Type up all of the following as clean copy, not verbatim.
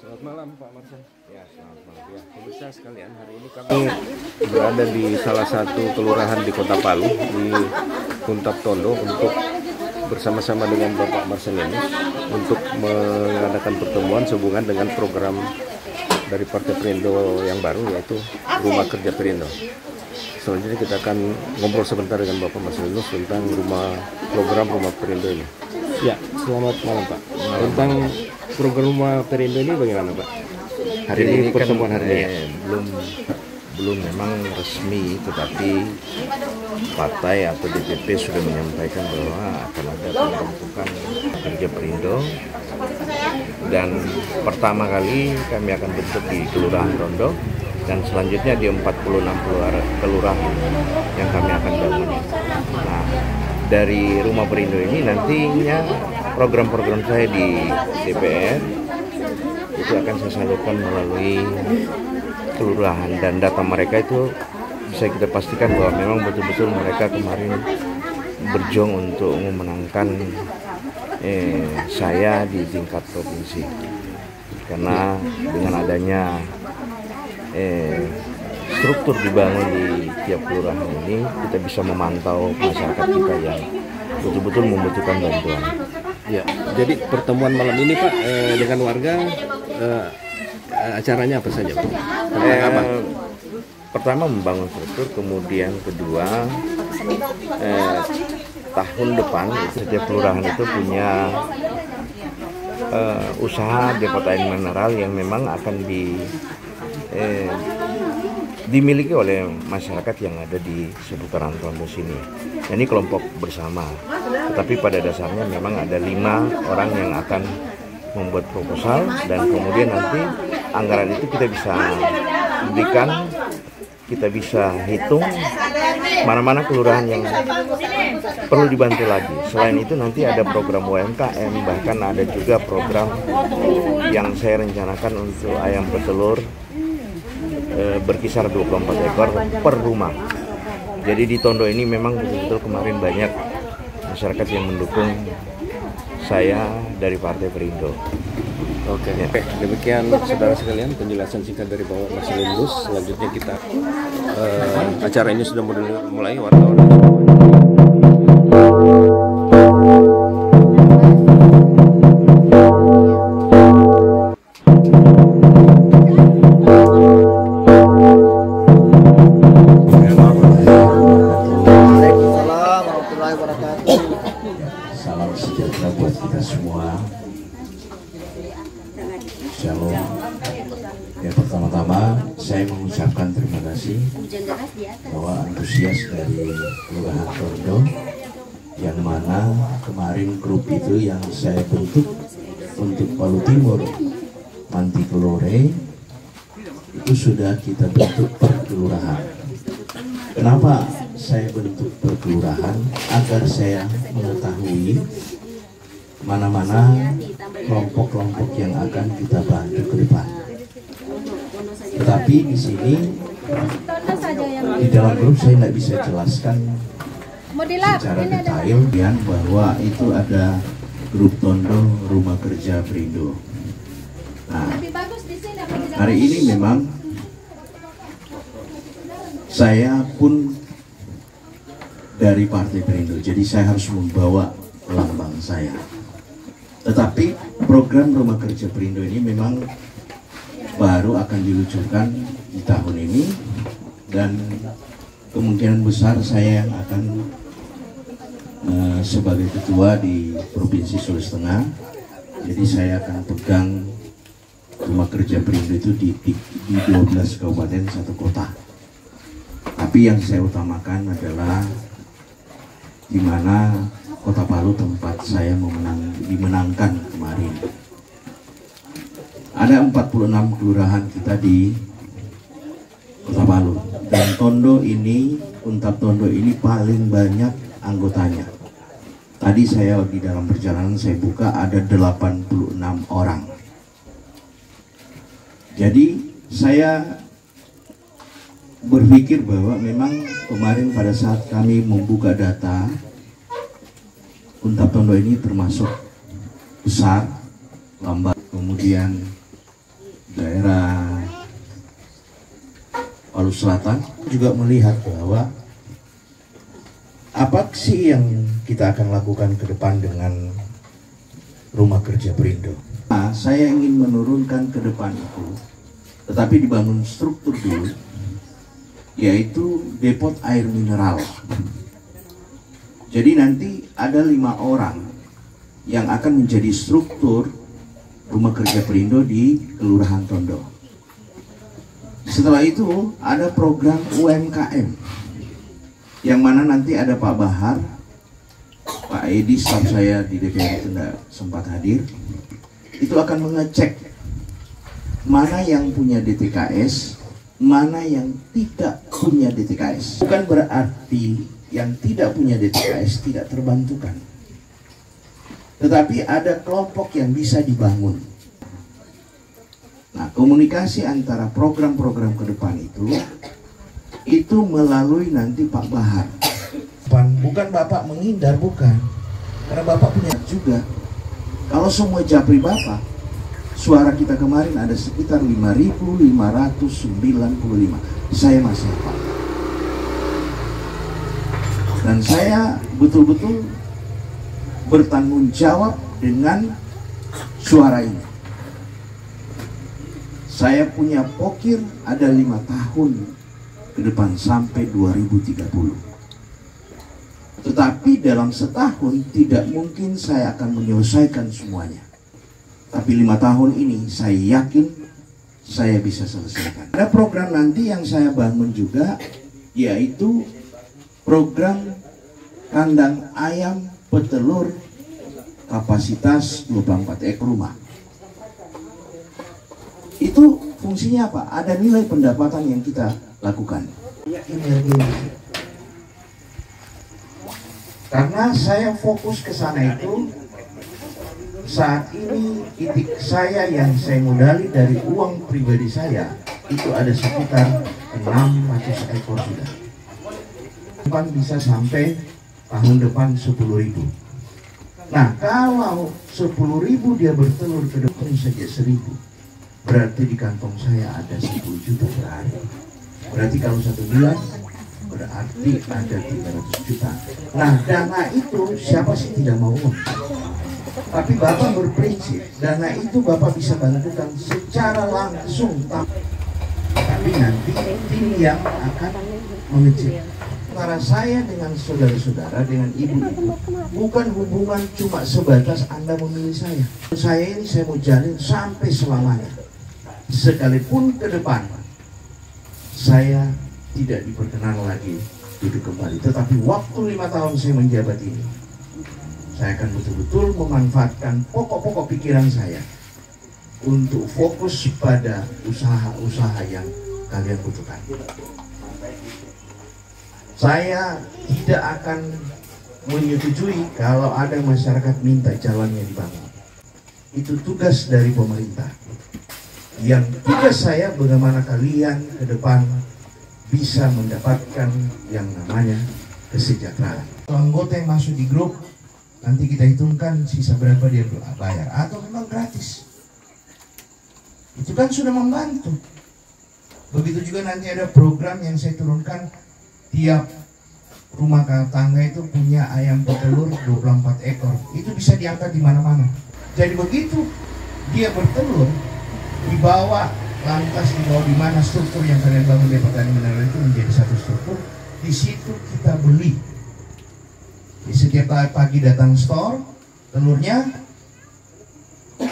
Selamat malam Pak Marcel. Ya, selamat malam. Ya, pemirsa sekalian, hari ini kami berada di salah satu kelurahan di Kota Palu, di Puntap Tondo, untuk bersama-sama dengan Bapak Marcelinus untuk mengadakan pertemuan sehubungan dengan program dari Partai Perindo yang baru, yaitu Rumah Kerja Perindo. Selanjutnya kita akan ngobrol sebentar dengan Bapak Marcelinus tentang program Rumah Perindo ini. Ya, selamat malam Pak. Tentang program Rumah Perindo ini bagaimana Pak? Hari ini pertemuan hari ini belum memang resmi, tetapi partai atau DPP sudah menyampaikan bahwa akan ada pembentukan Kerja Perindo, dan pertama kali kami akan bentuk di Kelurahan Tondo, dan selanjutnya di 46 kelurahan yang kami akan bangun. Nah, dari Rumah Perindo ini nantinya program-program saya di DPR itu akan saya salurkan melalui kelurahan, dan data mereka itu bisa kita pastikan bahwa memang betul-betul mereka kemarin berjuang untuk memenangkan saya di tingkat provinsi, karena dengan adanya struktur dibangun di tiap kelurahan ini, kita bisa memantau masyarakat kita yang betul-betul membutuhkan bantuan. Ya, jadi pertemuan malam ini Pak dengan warga, acaranya apa saja Pak? Apa? Pertama membangun struktur, kemudian kedua tahun depan setiap kelurahan itu punya usaha depotain mineral yang memang akan dimiliki oleh masyarakat yang ada di seputaran Tondo sini. Ini kelompok bersama, tetapi pada dasarnya memang ada 5 orang yang akan membuat proposal, dan kemudian nanti anggaran itu kita bisa berikan, kita bisa hitung mana-mana kelurahan yang perlu dibantu lagi. Selain itu nanti ada program UMKM, bahkan ada juga program yang saya rencanakan untuk ayam petelur berkisar 24 ekor per rumah. Jadi di Tondo ini memang betul-betul kemarin banyak masyarakat yang mendukung saya dari Partai Perindo. Oke, demikian saudara sekalian penjelasan singkat dari Bapak Marcelinus. Selanjutnya kita acara ini sudah mulai, wartawan. Salam sejahtera buat kita semua. Shalom. Ya, pertama-tama saya mengucapkan terima kasih bahwa antusias dari Kelurahan Tondo, yang mana kemarin grup itu yang saya bentuk untuk Palu Timur Mantikelore itu sudah kita bentuk per kelurahan. Kenapa saya bentuk per kelurahan? Agar saya mengetahui mana-mana kelompok-kelompok yang akan kita bantu ke depan. Tetapi di sini di dalam grup saya tidak bisa jelaskan secara detail, dan bahwa itu ada grup Tondo Rumah Kerja Perindo. Nah, hari ini memang saya pun dari Partai Perindo, jadi saya harus membawa lambang saya. Tetapi program Rumah Kerja Perindo ini memang baru akan diluncurkan di tahun ini, dan kemungkinan besar saya yang akan sebagai ketua di Provinsi Sulawesi Tengah. Jadi saya akan pegang Rumah Kerja Perindo itu di 12 kabupaten 1 kota. Tapi yang saya utamakan adalah di mana Kota Palu, tempat saya dimenangkan kemarin. Ada 46 kelurahan kita di Kota Palu, dan Tondo ini, Puntap Tondo ini paling banyak anggotanya. Tadi saya di dalam perjalanan saya buka ada 86 orang. Jadi saya berpikir bahwa memang kemarin pada saat kami membuka data, Puntap Tondo ini termasuk besar, lambat, kemudian Sulawesi Selatan juga melihat bahwa apa sih yang kita akan lakukan ke depan dengan rumah kerja Perindo. Nah, saya ingin menurunkan ke depan itu, tetapi dibangun struktur dulu, yaitu depot air mineral. Jadi nanti ada 5 orang yang akan menjadi struktur rumah kerja Perindo di Kelurahan Tondo. Setelah itu ada program UMKM, yang mana nanti ada Pak Bahar, Pak Edi, staf saya di DPR itu tidak sempat hadir, itu akan mengecek mana yang punya DTKS, mana yang tidak punya DTKS. Bukan berarti yang tidak punya DTKS tidak terbantukan, tetapi ada kelompok yang bisa dibangun. Nah, komunikasi antara program-program ke depan itu melalui nanti Pak Bahar. Bukan Bapak menghindar, bukan. Karena Bapak punya juga. Kalau semua japri Bapak, suara kita kemarin ada sekitar 5.595. Saya masih hafal. Dan saya betul-betul bertanggung jawab dengan suara ini. Saya punya pokir ada 5 tahun ke depan sampai 2030. Tetapi dalam setahun tidak mungkin saya akan menyelesaikan semuanya. Tapi 5 tahun ini saya yakin saya bisa selesaikan. Ada program nanti yang saya bangun juga, yaitu program kandang ayam petelur kapasitas 24 ekor rumah. Itu fungsinya apa? Ada nilai pendapatan yang kita lakukan. Karena saya fokus ke sana itu, saat ini titik saya yang saya modali dari uang pribadi saya itu ada sekitar 600 ekor sudah. Depan bisa sampai tahun depan 10.000. Nah, kalau 10.000 dia bertelur ke depan saja 1.000, berarti di kantong saya ada 10 juta per hari. Berarti kalau 1 bulan berarti ada 300 juta. Nah, dana itu siapa sih tidak mau uang? Tapi Bapak berprinsip dana itu Bapak bisa bantukan secara langsung, tapi nanti tim yang akan mengecek. Antara saya dengan saudara-saudara, dengan ibu-ibu, bukan hubungan cuma sebatas Anda memilih saya. Saya ini saya mau jalin sampai selamanya. Sekalipun ke depan saya tidak diperkenan lagi duduk kembali, tetapi waktu 5 tahun saya menjabat ini, saya akan betul-betul memanfaatkan pokok-pokok pikiran saya untuk fokus pada usaha-usaha yang kalian butuhkan. Saya tidak akan menyetujui kalau ada masyarakat minta jalannya dibangun. Itu tugas dari pemerintah. Yang tugas saya bagaimana kalian ke depan bisa mendapatkan yang namanya kesejahteraan. Anggota yang masuk di grup, nanti kita hitungkan sisa berapa dia bayar, atau memang gratis. Itu kan sudah membantu. Begitu juga nanti ada program yang saya turunkan, tiap rumah tangga itu punya ayam petelur 24 ekor. Itu bisa diangkat di mana-mana. Jadi begitu dia bertelur, dibawa lantas dibawa di mana struktur yang kalian bangun di petani mineral itu menjadi satu struktur. Di situ kita beli. Di setiap pagi datang store telurnya,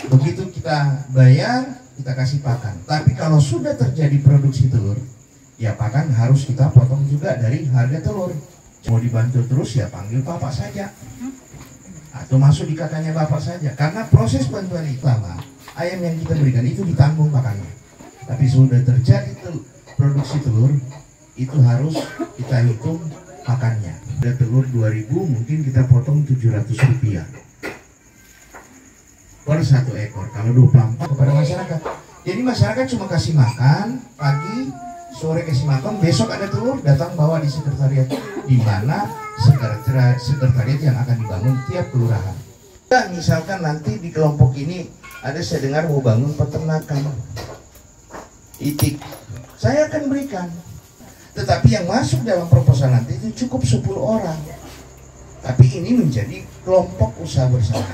begitu kita bayar, kita kasih pakan. Tapi kalau sudah terjadi produksi telur, ya pakan harus kita potong juga dari harga telur. Mau dibantu terus ya panggil bapak saja, atau masuk di kakaknya bapak saja. Karena proses bantuan utama ayam yang kita berikan itu ditanggung pakannya. Tapi sudah terjadi produksi telur, itu harus kita hitung pakannya. Ada telur 2.000, mungkin kita potong 700 rupiah per 1 ekor. Kalau 24 kepada masyarakat. Jadi masyarakat cuma kasih makan pagi, sore kasih makan, besok ada telur, datang bawa di sekretariat, di mana sekretariat yang akan dibangun tiap kelurahan. Misalkan nanti di kelompok ini ada, saya dengar mau bangun peternakan itik, saya akan berikan Tetapi yang masuk dalam proposal nanti itu cukup 10 orang. Tapi ini menjadi kelompok usaha bersama.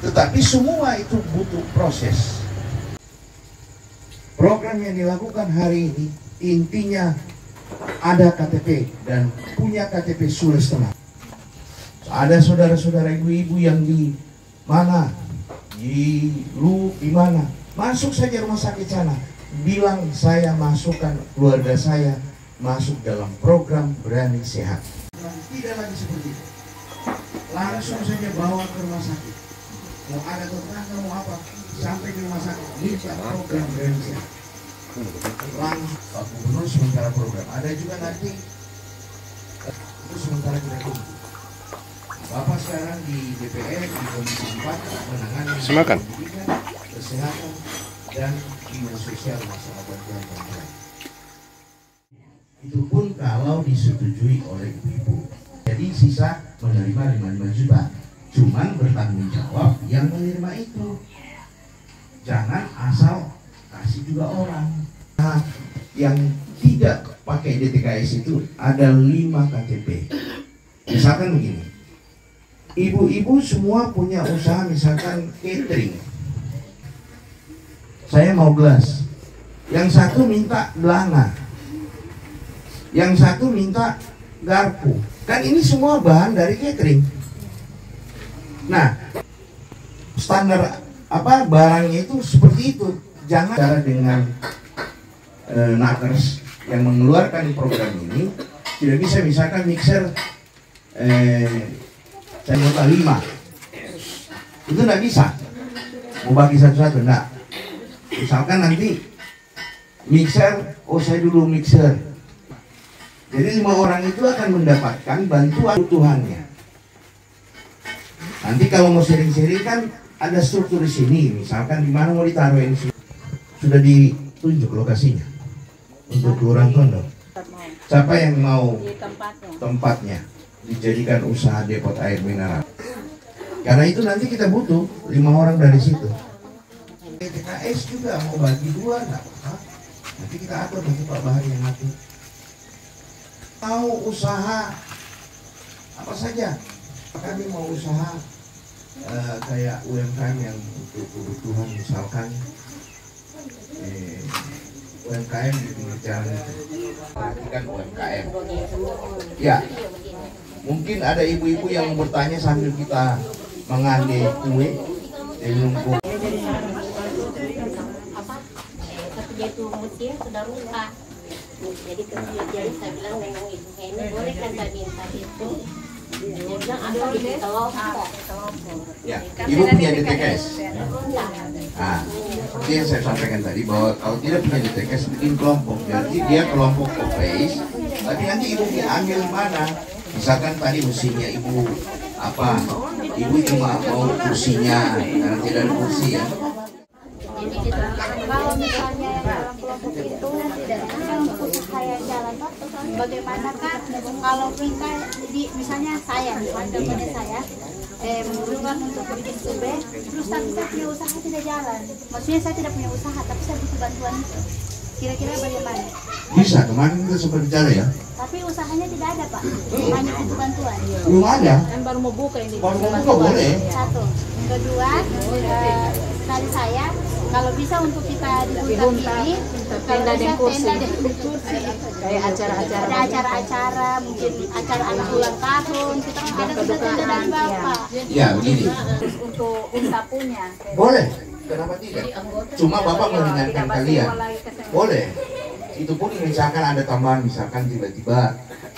Tetapi semua itu butuh proses. Program yang dilakukan hari ini intinya ada KTP dan punya KTP Sulawesi Tengah. Ada saudara-saudara ibu-ibu yang di mana, di mana, masuk saja rumah sakit sana, bilang saya masukkan keluarga saya masuk dalam program Berani Sehat. Tidak lagi seperti itu. Langsung saja bawa ke rumah sakit. Mau ada tetangga mau apa, sampai di rumah sakit minta program Berani Sehat. Langsung Pak Gubernur sementara program. Ada juga nanti itu sementara kita tunggu. Bapak sekarang di DPR di Komisi 4 menangani pendidikan, kesehatan dan dinas sosial masalah bantuan. Itu pun kalau disetujui oleh ibu-ibu. Jadi sisa menerima 55 juta. Cuman bertanggung jawab yang menerima itu. Jangan asal kasih juga orang. Nah, yang tidak pakai DTKS itu ada 5 KTP. Misalkan begini, ibu-ibu semua punya usaha misalkan catering. Saya mau gelas. Yang satu minta belanga. Yang satu minta garpu. Kan ini semua bahan dari catering. Nah, standar barangnya itu seperti itu. Jangan cara dengan nakers yang mengeluarkan program ini tidak bisa misalkan mixer saya minta 5 itu nggak bisa mau bagi satu-satu, enggak. Misalkan nanti mixer, saya dulu mixer, jadi 5 orang itu akan mendapatkan bantuan kebutuhannya. Nanti kalau mau sharing-sharing kan ada struktur di sini, misalkan di mana mau ditaruh ini sudah ditunjuk lokasinya untuk Kelurahan Tondo. Siapa yang mau tempatnya dijadikan usaha depot air mineral? Karena itu nanti kita butuh 5 orang dari situ. DTKS juga mau bagi 2 enggak apa-apa. Nanti kita atur, nanti Pak Bahari yang atur. Mau usaha apa saja? Kami mau usaha kayak UMKM yang untuk kebutuhan misalkan UMKM di pinggir jalan itu. Perhatikan UMKM. Ya, mungkin ada ibu-ibu yang bertanya sambil kita mengandai kue di lumpur. Dia itu musim sudah rusak. Jadi kemudian saya bilang dengan ibu ini boleh kan saya minta itu. Dia bilang ada di kelompok. Ya, ibu punya DTKS. Nah, seperti yang saya sampaikan tadi bahwa kalau tidak punya DTKS bikin kelompok, jadi dia kelompok co-base. Tapi nanti ibu ambil mana? Misalkan tadi musimnya ibu apa? Ibu cuma mau kursinya, karena tidak ada kursi ya. Kalau misalnya yang dalam kelompok itu untuk saya jalan, bagaimana kan kalau kita misalnya saya contohnya saya mengusulkan untuk bikin UB, terus tapi saya punya usaha tidak jalan, maksudnya saya tidak punya usaha tapi saya butuh bantuan itu, kira-kira bagaimana? Bisa, kemarin kita sempat bicara ya. Tapi usahanya tidak ada Pak, hanya butuh bantuan. Belum ada. Kan baru mau buka ini. Baru mau buka boleh. Satu, kedua, dari saya kalau bisa untuk kita di Huntap ini tenda dan kursi, kayak acara-acara mungkin acara anak ulang tahun kita ada tenda dari Bapak. Ya begini. untuk Huntap punya. Boleh. Kenapa tidak? Cuma Bapak meringankan kalian. Boleh. Itu pun misalkan ada tambahan, misalkan tiba-tiba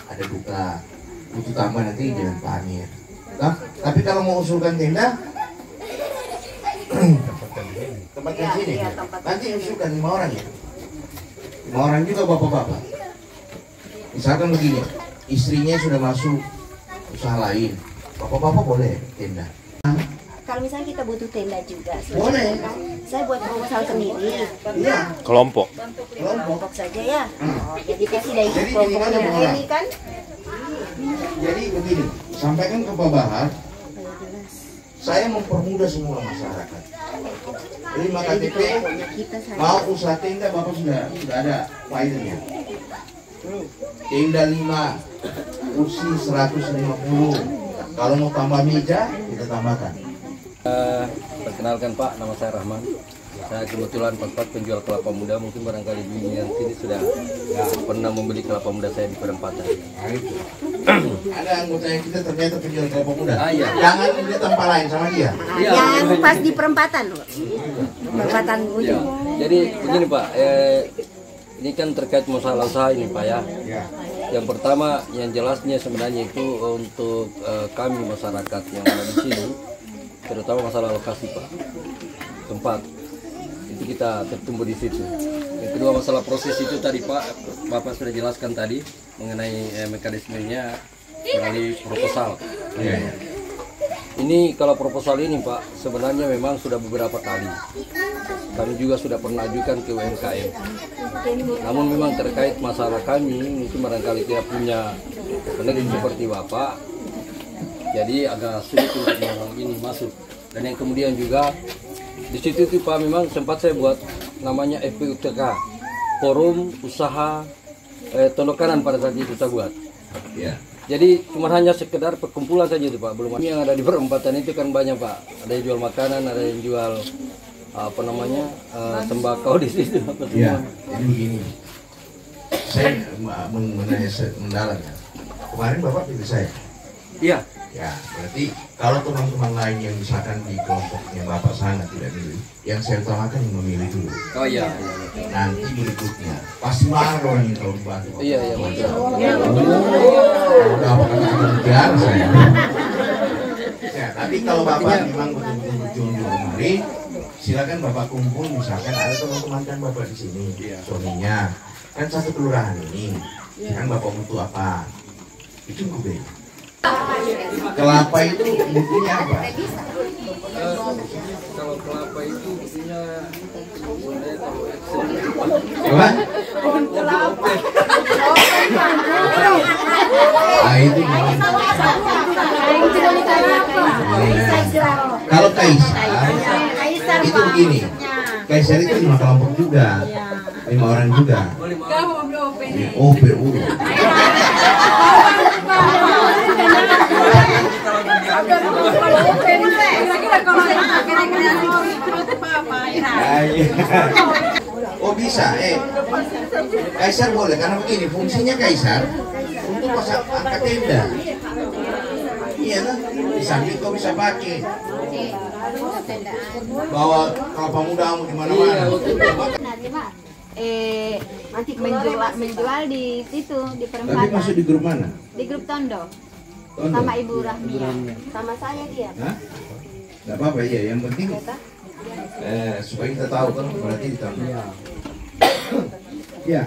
ada duka, butuh tambah nanti jangan panik. Nah, tapi kalau mau usulkan tenda, tempatkan sini. Nanti usulkan 5 orang ya. 5 orang juga bapak-bapak. Misalkan begini, istrinya sudah masuk usaha lain, bapak-bapak boleh tenda. Kalau misalnya kita butuh tenda juga, Boleh. saya buat proposal sendiri. Iya. Kelompok. Kelompok saja ya. Jadi kasih dari Jadi kelompoknya gini kan, ini kan. Jadi begini, sampaikan ke Pak Bahar, saya mempermudah semua masyarakat. 5 KTP, mau usaha tenda Bapak sudah ada filenya. Tenda 5, kursi 150. Kalau mau tambah meja, kita tambahkan. Perkenalkan Pak, nama saya Rahman. Saya kebetulan Pak penjual kelapa muda, mungkin barangkali di yang sini sudah pernah membeli kelapa muda saya di perempatan. Nah, itu. Ada anggota yang kita ternyata penjual kelapa muda. Iya. Jangan dia tanpa lain sama dia. Iya. Yang pas di perempatan loh. Perempatan Ya. ujung. Jadi begini Pak, ini kan terkait masalah usaha ini Pak ya. Yang pertama, yang jelasnya sebenarnya itu untuk kami masyarakat yang ada di sini, terutama masalah lokasi Pak, tempat itu kita tertumbuh di situ. Yang kedua masalah proses itu tadi Pak, Bapak sudah jelaskan tadi mengenai mekanismenya melalui proposal. Ini kalau proposal ini Pak, sebenarnya memang sudah beberapa kali. Kami juga sudah pernah ajukan ke UMKM. Namun memang terkait masalah kami, mungkin barangkali tidak punya peneliti seperti Bapak. Jadi agak sulit untuk ini masuk. Dan yang kemudian juga di situ itu Pak, memang sempat saya buat namanya FPUTK, Forum Usaha Tondok Kanan pada saat itu saya buat. Ya. Jadi cuma hanya sekedar perkumpulan saja itu Pak, belum yang ada di perempatan itu kan banyak Pak. Ada yang jual makanan, ada yang jual apa namanya tembakau di situ. Ya, jadi begini. Saya mendalam ya. Kemarin Bapak pilih saya. Iya. Ya, berarti kalau teman-teman lain yang misalkan di kelompoknya Bapak sangat tidak milih, yang saya utamakan yang memilih dulu. Oh iya. Nanti berikutnya pasti marah orang yang tahu dibantu. Iya betul. Udah apa kejar saya. Ya, tapi kalau Bapak memang betul-betul berkunjung kemari, silakan Bapak kumpul, misalkan ada teman-teman kan Bapak di sini, suaminya kan satu kelurahan ini, kan Bapak butuh apa? Itu gue. Kelapa itu butuhnya apa? Kalau kelapa itu punya Apa? Ah, itu kalau kaisar itu begini. Kaisar itu 5 kelompok juga, 5 orang juga. OPU. Oh bisa, kaisar boleh karena begini fungsinya kaisar untuk pasang angkat tenda. Iya kan? Di samping kau bisa pakai. Bawa kelapa mudamu di mana-mana. Menjual di situ di Tapi perempatan. masuk di grup mana? Di grup Tondo. Tondo? Sama Ibu Rahmia. Sama saya dia. Hah? Gak apa-apa ya, yang penting supaya kita tahu kan berarti di Tondo. Ya.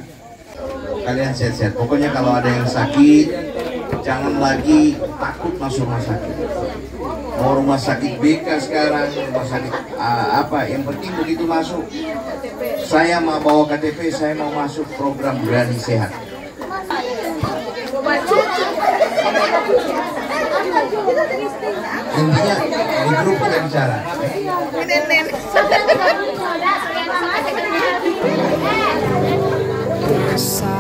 Kalian sehat-sehat. Pokoknya kalau ada yang sakit, jangan lagi takut masuk rumah sakit. Mau rumah sakit BK sekarang, rumah sakit apa? Yang penting begitu masuk, saya mau bawa KTP, saya mau masuk program Berani Sehat. Intinya di grup kita bicara. Side